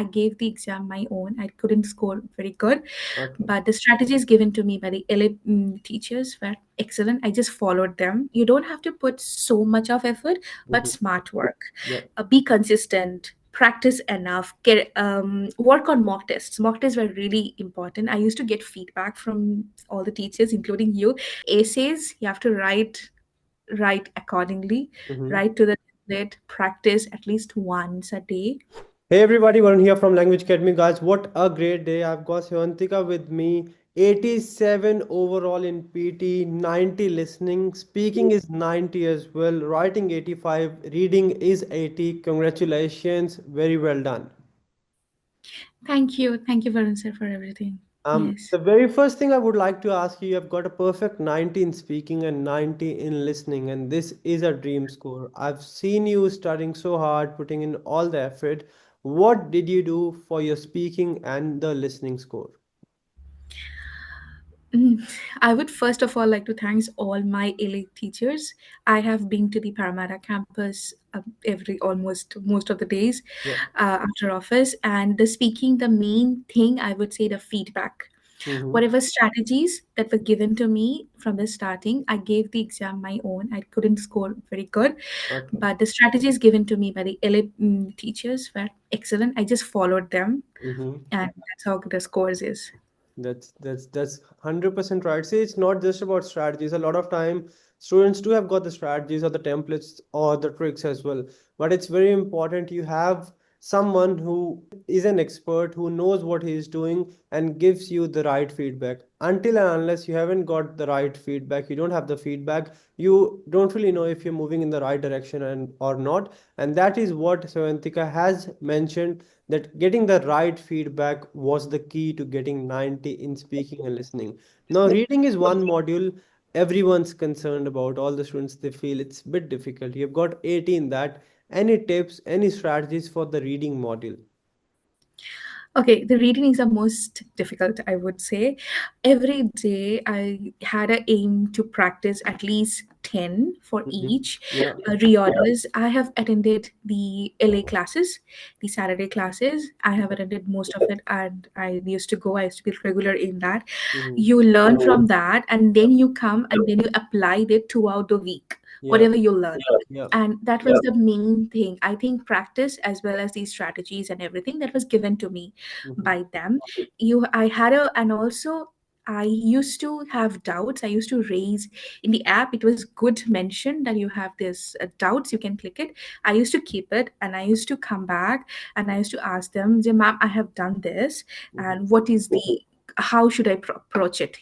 I gave the exam my own. I couldn't score very good, Okay. but the strategies given to me by the LA teachers were excellent. I just followed them. You don't have to put so much of effort, but Mhm. smart work. Yeah. Be consistent. Practice enough. Work on mock tests. Mock tests were really important. I used to get feedback from all the teachers, including you. Essays, you have to write accordingly, Mhm. write to the template, practice at least once a day. Hey everybody, Varun here from Language Academy, guys. What a great day! I've got Sayontika with me. 87 overall in PT, 90 listening, speaking is 90 as well, writing 85, reading is 80. Congratulations, very well done. Thank you, Varun sir, for everything. Yes. The very first thing I would like to ask you, you've got a perfect 90 in speaking and 90 in listening, and this is a dream score. I've seen you studying so hard, putting in all the effort. What did you do for your speaking and the listening score? Mm, I would first of all like to thank all my elite teachers. I have been to the Parramatta campus every almost most of the days Yeah. after office, and the speaking, the main thing I would say the feedback. Mm-hmm. Whatever strategies that were given to me from the starting, I gave the exam my own. I couldn't score very good, Okay. but the strategies given to me by the elite teachers were excellent. I just followed them, Mm-hmm. and that's how the scores is. That's 100% right. See, it's not just about strategies. A lot of time, students do have got the strategies or the templates or the tricks as well. But it's very important you have someone who is an expert who knows what he is doing and gives you the right feedback. Until and unless you haven't got the right feedback, you don't have the feedback, you don't really know if you're moving in the right direction and or not. And that is what Savantika has mentioned, that getting the right feedback was the key to getting 90 in speaking and listening. Now, reading is one module everyone's concerned about. All the students, they feel it's a bit difficult. You've got 80 in that. Any tips, any strategies for the reading module? Okay, the reading is the most difficult, I would say. Every day I had a aim to practice at least 10 for Mhm. each Yeah. reorders. I have attended the LA classes, the Saturday classes. I have attended most of it, and I used to be regular in that. Mhm. You learn from that, and then you come and then you applied it throughout the week, Yeah. whatever you learn. Yeah. And that was the main thing. I think practice as well as these strategies and everything that was given to me Mhm. by them. I had a, and also I used to have doubts. I used to raise in the app. It was good mention that you have this doubts. You can click it. I used to keep it, and I used to come back, and I used to ask them, "Ma'am, I have done this, Mhm. and what is the how should I approach it?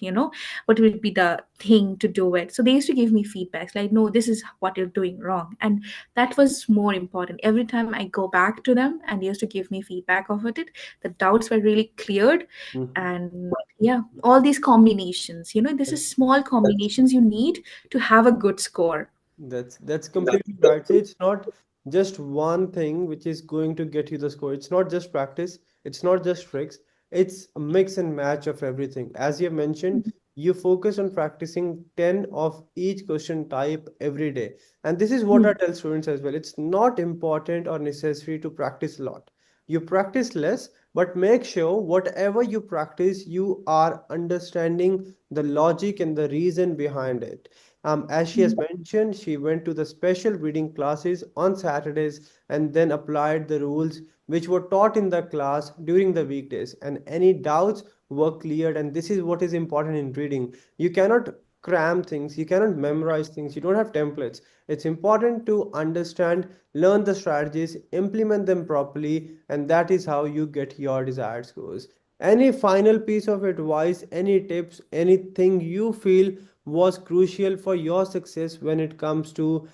What would be the thing to do it?" So they used to give me feedbacks like, "No, this is what you're doing wrong," and that was more important. Every time I go back to them, and they used to give me feedback of it, the doubts were really cleared. Mhm. And yeah, all these combinations, this is small combinations you need to have a good score. That's completely right. See, it's not just one thing which is going to get you the score. It's not just practice, it's not just tricks, it's a mix and match of everything. As you have mentioned, you focus on practicing 10 of each question type every day. And this is what I Hmm. tell students as well. It's not important or necessary to practice a lot. You practice less, but make sure whatever you practice, you are understanding the logic and the reason behind it. As she has Hmm. mentioned, she went to the special reading classes on Saturdays and then applied the rules which were taught in the class during the weekdays. And any doubts were cleared. And this is what is important in reading. You cannot cram things, you cannot memorize things, you don't have templates. It's important to understand, learn the strategies, implement them properly, and that is how you get your desired scores. Any final piece of advice, any tips, anything you feel was crucial for your success when it comes to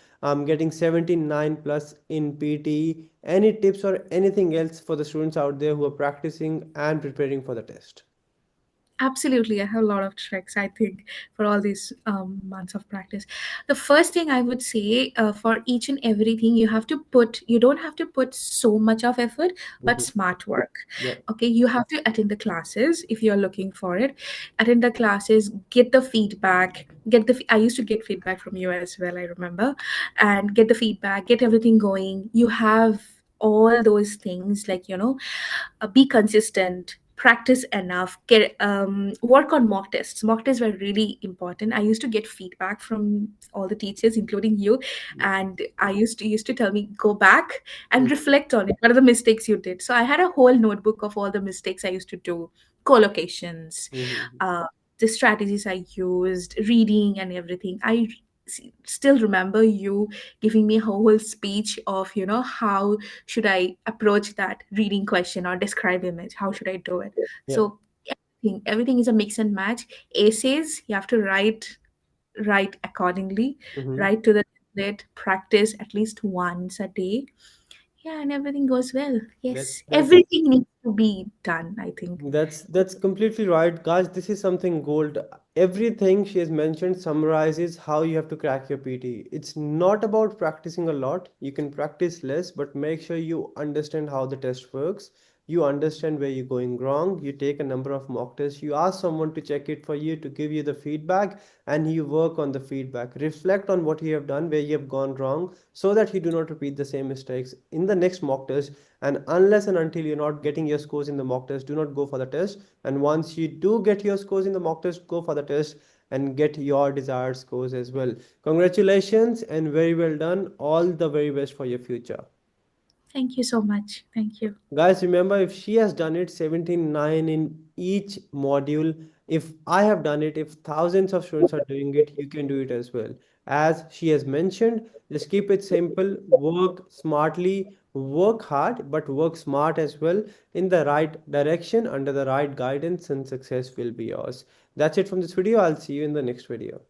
getting 79 plus in PTE? Any tips or anything else for the students out there who are practicing and preparing for the test? Absolutely, I have a lot of tricks, I think, for all these months of practice. The first thing I would say, for each and everything, you don't have to put so much of effort, but Mhm. smart work. Yeah. Okay, you have to attend the classes if you're looking for it. Attend the classes, get the feedback, I used to get feedback from you as well, I remember, and get the feedback, get everything going. You have all those things, like, be consistent, practice enough, work on mock tests. Mock tests were really important. I used to get feedback from all the teachers, including you, and I used to tell me, go back and reflect on it. What are the mistakes you did? So I had a whole notebook of all the mistakes I used to do, collocations, Mhm. uh, the strategies I used, reading and everything. Still remember you giving me a whole speech of, how should I approach that reading question or describe image? How should I do it? Yeah. So everything is a mix and match. Essays, you have to write accordingly, Mhm. write to the template, practice at least once a day. Yeah, and everything goes well. That's Yes, that's everything needs to be done, I think. That's completely right, guys. This is something gold. Everything she has mentioned summarizes how you have to crack your PT. It's not about practicing a lot. You can practice less, but make sure you understand how the test works. You understand where you're going wrong. You take a number of mock tests. You ask someone to check it for you to give you the feedback, and you work on the feedback. Reflect on what you have done, where you have gone wrong, so that you do not repeat the same mistakes in the next mock test. And unless and until you're not getting your scores in the mock test, do not go for the test. And once you do get your scores in the mock test, go for the test and get your desired scores as well. Congratulations and very well done. All the very best for your future. Thank you so much. Thank you. Guys, remember, if she has done it 17.9 in each module, if I have done it, if thousands of students are doing it, you can do it as well. As she has mentioned, just keep it simple, work smartly, work hard, but work smart as well, in the right direction, under the right guidance, and success will be yours. That's it from this video. I'll see you in the next video.